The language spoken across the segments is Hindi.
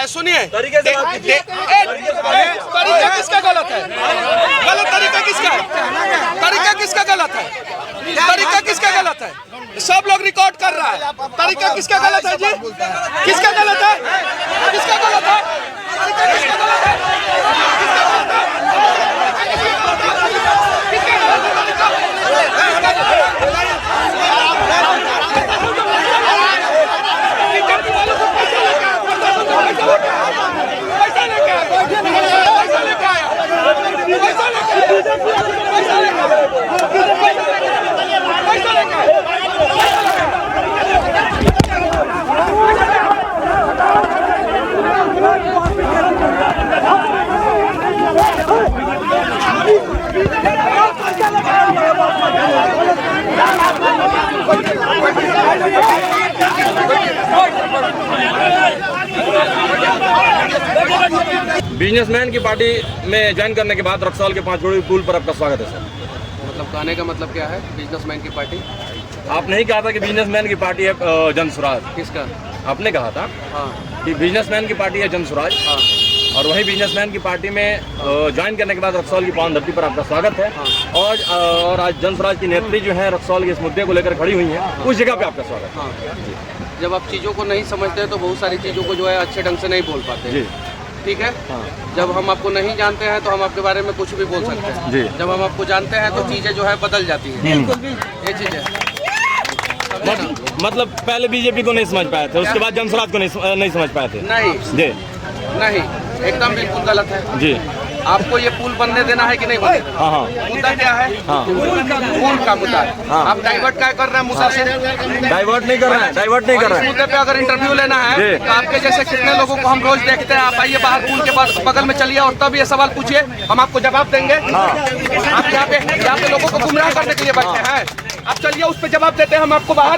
सुनिए, तरीका किसका गलत है? गलत तरीका किसका है? तरीका किसका गलत है? तरीका किसका गलत है? सब लोग रिकॉर्ड कर रहा है। तरीका किसका गलत है जी? किसका गलत है? किसका गलत है? तरीका किसका गलत है? बिजनेसमैन की पार्टी में ज्वाइन करने के बाद रक्सौल के 5 करोड़ पुल पर आपका स्वागत है सर। मतलब कहने का मतलब क्या है बिजनेसमैन की पार्टी? आप नहीं कहा था कि बिजनेसमैन की पार्टी है जन स्वराज? किसका? आपने आपने कहा था हाँ कि बिजनेसमैन की पार्टी है जन स्वराज। हाँ और वही बिजनेसमैन की पार्टी में ज्वाइन करने के बाद रक्सौल की पावन धरती पर आपका स्वागत है। और आज जन स्वराज की नेत्री जो है रक्सौल के इस मुद्दे को लेकर खड़ी हुई है, उस जगह पे आपका स्वागत है। हाँ। जब आप चीज़ों को नहीं समझते तो बहुत सारी चीज़ों को जो है अच्छे ढंग से नहीं बोल पाते। जी ठीक है। हाँ जब हम आपको नहीं जानते हैं तो हम आपके बारे में कुछ भी बोल सकते हैं। जी। जब हम आपको जानते हैं तो चीज़ें जो है बदल जाती हैं। ये चीज़ें मतलब पहले बीजेपी को नहीं समझ पाए थे, उसके बाद जन स्वराज को नहीं समझ पाए थे। नहीं जी नहीं, एकदम बिल्कुल गलत है। जी आपको ये पुल बनने देना है कि नहीं बनने देना? हाँ हाँ मुद्दा क्या है? हाँ पुल का मुद्दा है। हाँ। आप डाइवर्ट क्या कर रहे हैं मुद्दा से? डाइवर्ट नहीं कर रहे हैं, डाइवर्ट नहीं कर और रहे इस हैं। मुद्दे पे अगर इंटरव्यू लेना है जी। तो आपके जैसे कितने लोगों को हम रोज देखते हैं। आप आइए बाहर पुल के बगल में चलिए और तब ये सवाल पूछिए, हम आपको जवाब देंगे। आप यहाँ पे लोगों को गुमराह करने के लिए बैठे हैं। आप चलिए उस पर जवाब देते हैं हम आपको बाहर।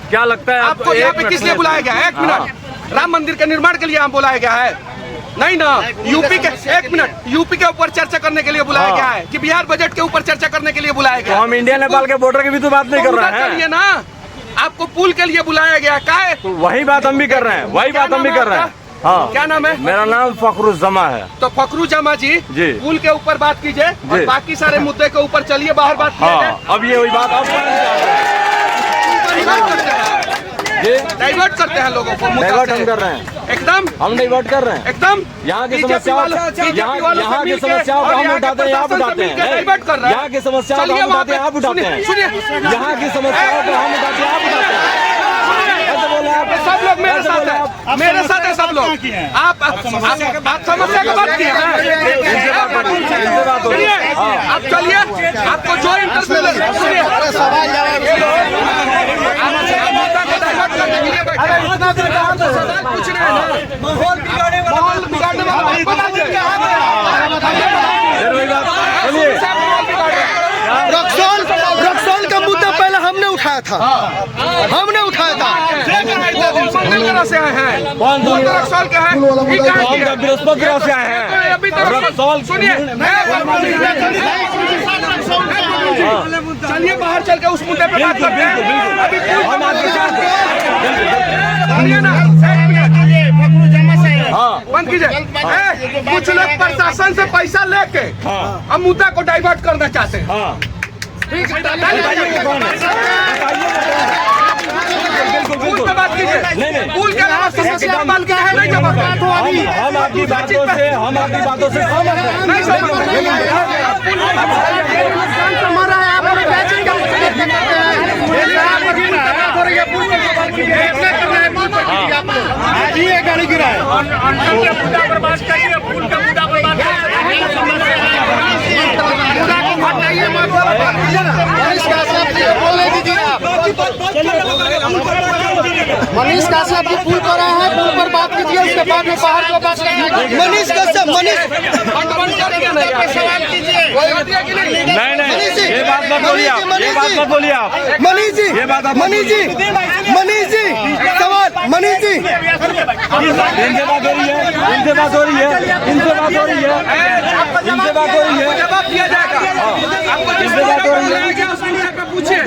क्या लगता है आपको यहाँ पे किस लिए बुलाया गया है? एक मिनट, राम मंदिर के निर्माण के लिए यहाँ बुलाया गया है? नहीं ना। यूपी के एक मिनट, यूपी के ऊपर चर्चा करने के लिए बुलाया गया है कि बिहार बजट के ऊपर चर्चा करने के लिए बुलाया गया? तो हम इंडिया नेपाल के बॉर्डर की भी तो बात नहीं कर रहे चलिए हैं। ना, आपको पुल के लिए बुलाया गया क्या है? तो वही बात हम भी कर रहे हैं, वही बात हम भी कर रहे हैं। हाँ क्या नाम है? मेरा नाम फखरुज्जमा है। तो फखरुज्जमा जी पुल के ऊपर बात कीजिए और बाकी सारे मुद्दे के ऊपर चलिए बाहर बात कीजिए। हाँ अब ये वही बात आप डाइवर्ट करते हैं लोगों को। डाइवर्ट हम कर रहे हैं, एकदम हम डाइवर्ट कर रहे हैं। एकदम यहाँ की समस्याओं यहाँ की समस्याओं को हम उठाते हैं, आप उठाते हैं। डाइवर्ट कर रहे हैं। यहाँ की समस्याओं को हम उठाते हैं, आप उठाते हैं। सुनिए, यहाँ की समस्याओं को हम उठाते हैं, आप उठाते हैं। सब लोग मेरे साथ है, मेरे साथ है सब लोग। आप समस्या की बात की है। सुनिए, आप चलिए, आपको जो इंटरव्यू सुनिए, पूछ रहे हैं माहौल बिगाड़ने रक्सौल का मुद्दा पहले हमने उठाया था। से आए हैं। कौन रक्सौल के हैं? बृहस्पति से आए हैं। अभी रक्सौल सुनिए, चलिए बाहर चल के उस मुद्दे पे बात करते हैं। अभी बंद कीजिए। कुछ लोग प्रशासन से पैसा लेके हम मुद्दा को डाइवर्ट करना चाहते हैं। ठीक है, पुल पे बात कीजिए। पुल के अलावा समस्या बात क्या है? नहीं जवाब। हम आपकी बातों से सहमत हैं। नहीं समझ गाड़ी गिरा है। मुद्दा पर बात करिए, पुल का मुद्दा पर बात मनीष काश्यप जी पुल पर आए हैं, पुल पर बात कीजिए, उसके बाद में बाहर को बात करेंगे। मनीष काश्यप नहीं ये बात मत बोलिए आप, ये बात मत बोलिए आप। मनीष जी, ये बात आप मनीष जी, मनीष जी, सवाल मनीष जी, इनसे बात हो रही है, इनसे बात हो रही है, इनसे बात हो रही है, इनसे बात हो रही है, जवाब दिया जाएगा। इनसे बात हो रही है। पूछिए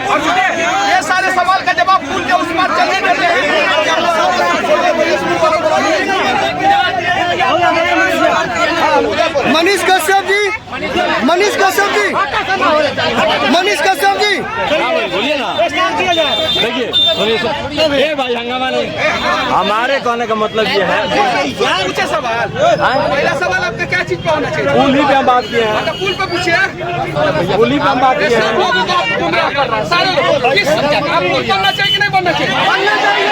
और सुनिए, ये सारे सवाल का जवाब पुल के उस पार चलने देते हैं। मनीष कश्यप जी, मनीष कश्यप जी, मनीष कश्यप जी, बोलिए ना। देखिए सुनिए भाई, हंगामा नहीं। हमारे कहने का मतलब ये है, पूछे सवाल। पहला सवाल आपका क्या चीज पे होना चाहिए? पुल ही पे हम बात किए हैं, पुल पे पूछिए। पुल ही पे हम बात किए हैं। लोगों को आप गुमराह कर रहे हैं सारे लोग। किस आप पुल बनना चाहिए कि नहीं बनना चाहिए? बनना चाहिए,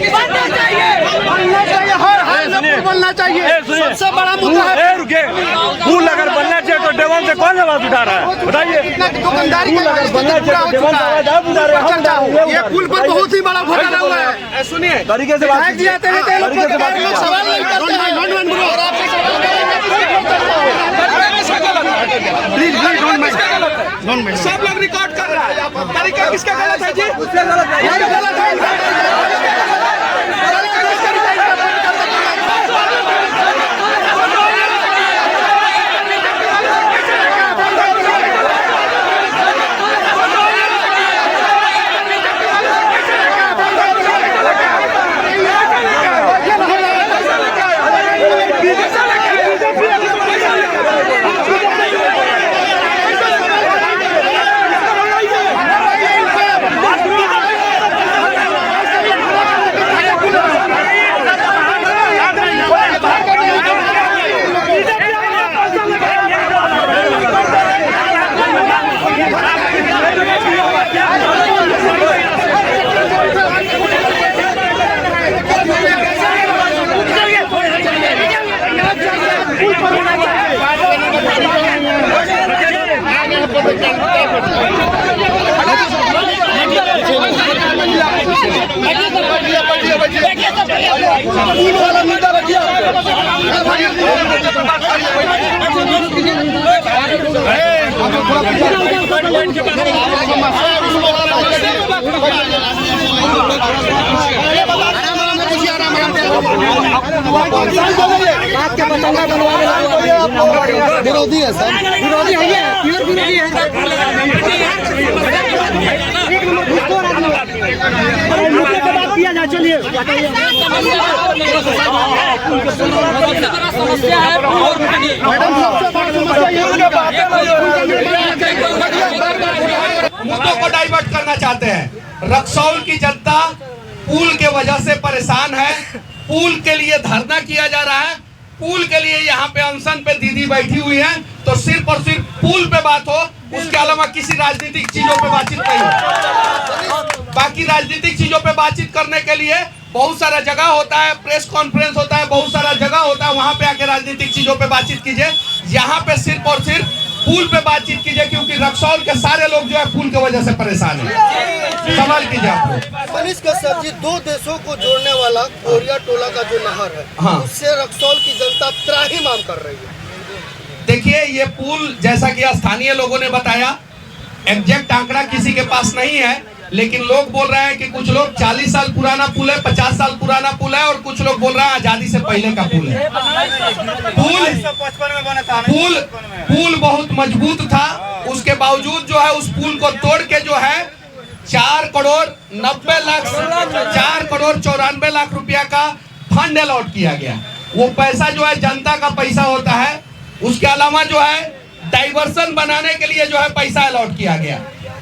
बनना चाहिए, बनना चाहिए, हर हाल में पुल बनना चाहिए। सबसे बड़ा मुद्दा है। रुके, पुल अगर बनना चाहिए तो देवान से कौन आवाज उठा रहा है? बताइए। दुकानदारी पुल अगर बनना चाहिए तो देवान से आवाज उठा रहे हैं। ये पुल पर बहुत ही बड़ा घोटाला हुआ है। सुनिए, तरीके से बात कीजिए। लोग सवाल नहीं करते हैं। और आपसे सवाल प्लीज डोंट माइंड। सब लोग रिकॉर्ड कर रहा है। तरीका किसका गलत है जी? गलत है। विरोधी है सर, विरोधी है, ये प्योर विरोधी है। किया जाए, चलिए समस्या है। मुद्दों को डाइवर्ट करना चाहते हैं। रक्सौल की जनता पुल के वजह से परेशान है। पुल के लिए धरना किया जा रहा है। पुल के लिए यहाँ पे अनशन पे दीदी बैठी हुई है। तो सिर्फ और सिर्फ पुल पे बात हो, उसके अलावा किसी राजनीतिक चीजों पे बातचीत नहीं हो। बाकी राजनीतिक चीजों पे बातचीत करने के लिए बहुत सारा जगह होता है, प्रेस कॉन्फ्रेंस होता है, बहुत सारा जगह होता है, वहां पे आके राजनीतिक चीजों पे बातचीत कीजिए। यहाँ पे सिर्फ और सिर्फ पुल पे बातचीत कीजिए, क्योंकि रक्सौल के सारे लोग जो है पुल की वजह से परेशान है। सवाल कीजिए आप। मनीष कश्यप जी, दो देशों को जोड़ने वाला कोरिया टोला का जो नहर है, हाँ, उससे रक्सौल की जनता त्राहिमाम कर रही है। देखिए, ये पुल जैसा कि स्थानीय लोगों ने बताया, एग्जैक्ट आंकड़ा किसी के पास नहीं है, लेकिन लोग बोल रहे हैं कि कुछ लोग 40 साल पुराना पुल है, 50 साल पुराना पुल है, और कुछ लोग बोल रहे हैं आजादी से पहले का पुल है। पुल बहुत मजबूत था, उसके बावजूद जो है उस पुल को तोड़ के जो है 4 करोड़ 94 लाख रुपया का फंड अलॉट किया गया। वो पैसा जो है जनता का पैसा होता है। उसके अलावा जो है डाइवर्सन बनाने के लिए जो है पैसा अलॉट किया गया।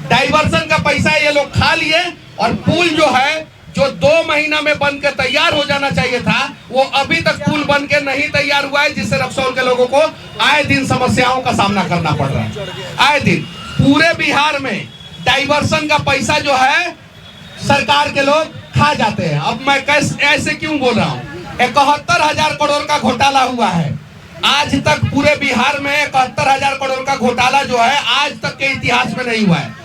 डाइवर्सन का पैसा ये लोग खा लिए, और पुल जो है जो 2 महीना में बन के तैयार हो जाना चाहिए था, वो अभी तक पुल बन के नहीं तैयार हुआ है, जिससे रक्सौल के लोगों को आए दिन समस्याओं का सामना करना पड़ रहा है। आए दिन पूरे बिहार में डाइवर्सन का पैसा जो है सरकार के लोग खा जाते हैं। अब मैं ऐसे क्यों बोल रहा हूँ? 71,000 करोड़ का घोटाला हुआ है। आज तक पूरे बिहार में 71,000 करोड़ का घोटाला जो है आज तक के इतिहास में नहीं हुआ है।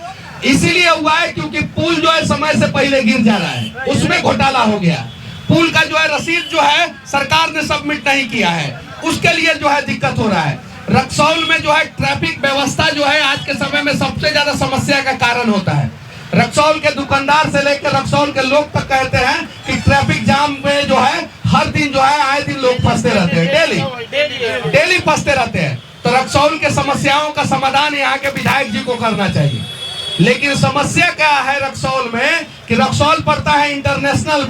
इसीलिए हुआ है क्योंकि पुल जो है समय से पहले गिर जा रहा है, उसमें घोटाला हो गया। पुल का जो है रसीद जो है सरकार ने सबमिट नहीं किया है, उसके लिए जो है दिक्कत हो रहा है। रक्सौल में जो है ट्रैफिक व्यवस्था जो है आज के समय में सबसे ज्यादा समस्या का कारण होता है। रक्सौल के दुकानदार से लेकर रक्सौल के लोग तक कहते हैं कि ट्रैफिक जाम में जो है हर दिन जो है आए दिन लोग फंसते रहते हैं, डेली फंसते रहते हैं। तो रक्सौल के समस्याओं का समाधान यहाँ के विधायक जी को करना चाहिए। लेकिन समस्या क्या है रक्सौल में कि रक्सौल पड़ता है इंटरनेशनल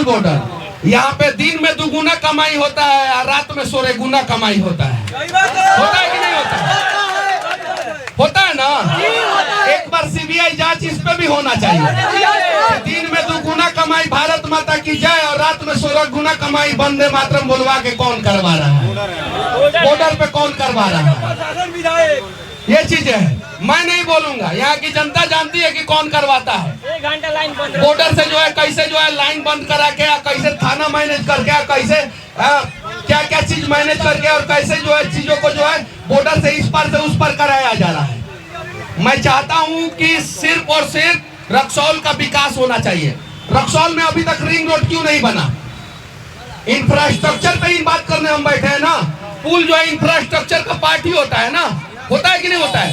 बॉर्डर। यहाँ पे दिन में दुगुना कमाई होता है और रात में 16 गुना कमाई होता है। होता है कि नहीं होता है? होता है ना? एक बार सीबीआई जांच इस पे भी होना चाहिए। दिन में दुगुना कमाई भारत माता की जय और रात में 16 गुना कमाई वंदे मातरम बोलवा के कौन करवा रहा है? बॉर्डर पे कौन करवा रहा है? ये चीजें है, मैं नहीं बोलूंगा। यहाँ की जनता जानती है कि कौन करवाता है। 1 घंटा लाइन बंद बॉर्डर से जो है कैसे जो है लाइन बंद करा के, कैसे थाना मैनेज करके, कैसे क्या क्या चीज मैनेज करके और कैसे जो है चीजों को जो है बॉर्डर से इस पार से उस पार कराया जा रहा है। मैं चाहता हूं कि सिर्फ और सिर्फ रक्सौल का विकास होना चाहिए। रक्सौल में अभी तक रिंग रोड क्यों नहीं बना? इंफ्रास्ट्रक्चर पे ही बात करने हम बैठे हैं ना। पुल जो है इंफ्रास्ट्रक्चर का पार्ट ही होता है ना। होता है कि नहीं होता है?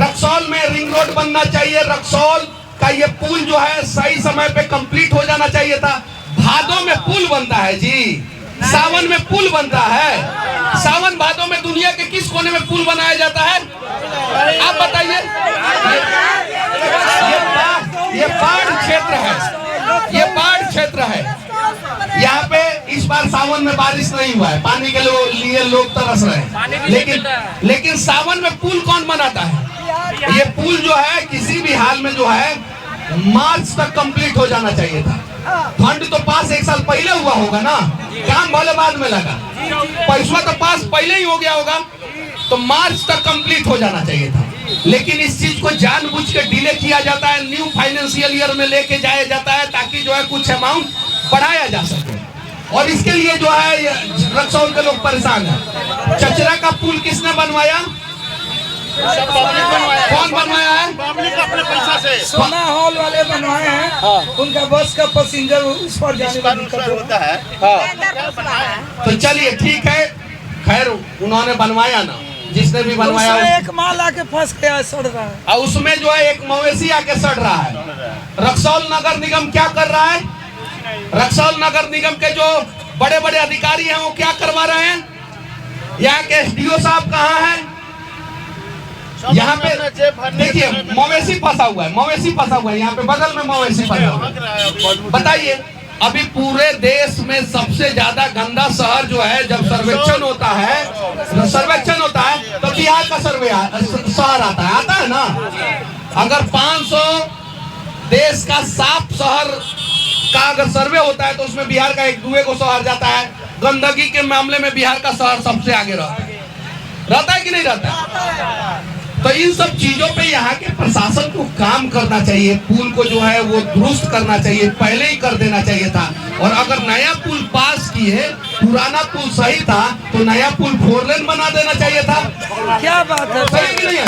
रक्सौल में रिंग रोड बनना चाहिए। रक्सौल का ये पुल जो है सही समय पे कंप्लीट हो जाना चाहिए था। भादों में पुल बनता है जी, सावन में पुल बनता है। सावन भादों में दुनिया के किस कोने में पुल बनाया जाता है? आप बताइए। ये पहाड़ क्षेत्र है, ये पहाड़ क्षेत्र है। यहाँ पे इस बार सावन में बारिश नहीं हुआ है, पानी के लिए लोग तरस रहे हैं। लेकिन सावन में पुल कौन बनाता है? ये पुल जो है किसी भी हाल में जो है मार्च तक कंप्लीट हो जाना चाहिए था। फंड तो पास 1 साल पहले हुआ होगा ना, काम भले बाद में लगा, पैसा तो पास पहले ही हो गया होगा, तो मार्च तक कंप्लीट हो जाना चाहिए था। लेकिन इस चीज को जानबूझ के डिले किया जाता है, न्यू फाइनेंशियल ईयर में लेके जाया जाता है ताकि जो है कुछ अमाउंट बढ़ाया जा सके। और इसके लिए जो है रक्सौल के लोग परेशान हैं। चचरा का पुल किसने बनवाया? कौन बनवाया है? पब्लिक अपने पैसा से। सोना हॉल वाले बनवाए हैं। उनका बस का पैसेंजर उस पर जाने में दिक्कत होता है। तो चलिए ठीक है, खैर उन्होंने बनवाया ना, जिसने भी बनवाया उसमें एक माल आके फंस गया, सड़ रहा है। और उसमें जो है एक मवेशी आके सड़ रहा है। रक्सौल नगर निगम क्या कर रहा है? रक्सौल नगर निगम के जो बड़े बड़े अधिकारी हैं वो क्या करवा रहे हैं? यहाँ के एसडीओ साहब कहाँ हैं? यहाँ पे देखिए मवेशी फंसा हुआ है, मवेशी फंसा हुआ है, यहाँ पे बगल में मवेशी फंसा हुआ है। बताइए, अभी पूरे देश में सबसे ज्यादा गंदा शहर जो है, जब सर्वेक्षण होता है तो बिहार का शहर आता है ना। अगर 500 देश का साफ शहर का अगर सर्वे होता है तो उसमें बिहार का 1-2 को शहर जाता है। गंदगी के मामले में बिहार का शहर सबसे आगे रहता है कि नहीं रहता? तो इन सब चीजों पे यहाँ के प्रशासन को काम करना चाहिए। पुल को जो है वो दुरुस्त करना चाहिए, पहले ही कर देना चाहिए था। और अगर नया पुल पास किए, पुराना पुल सही था तो नया पुल 4 लेन बना देना चाहिए था। क्या बात है? सही कि नहीं है?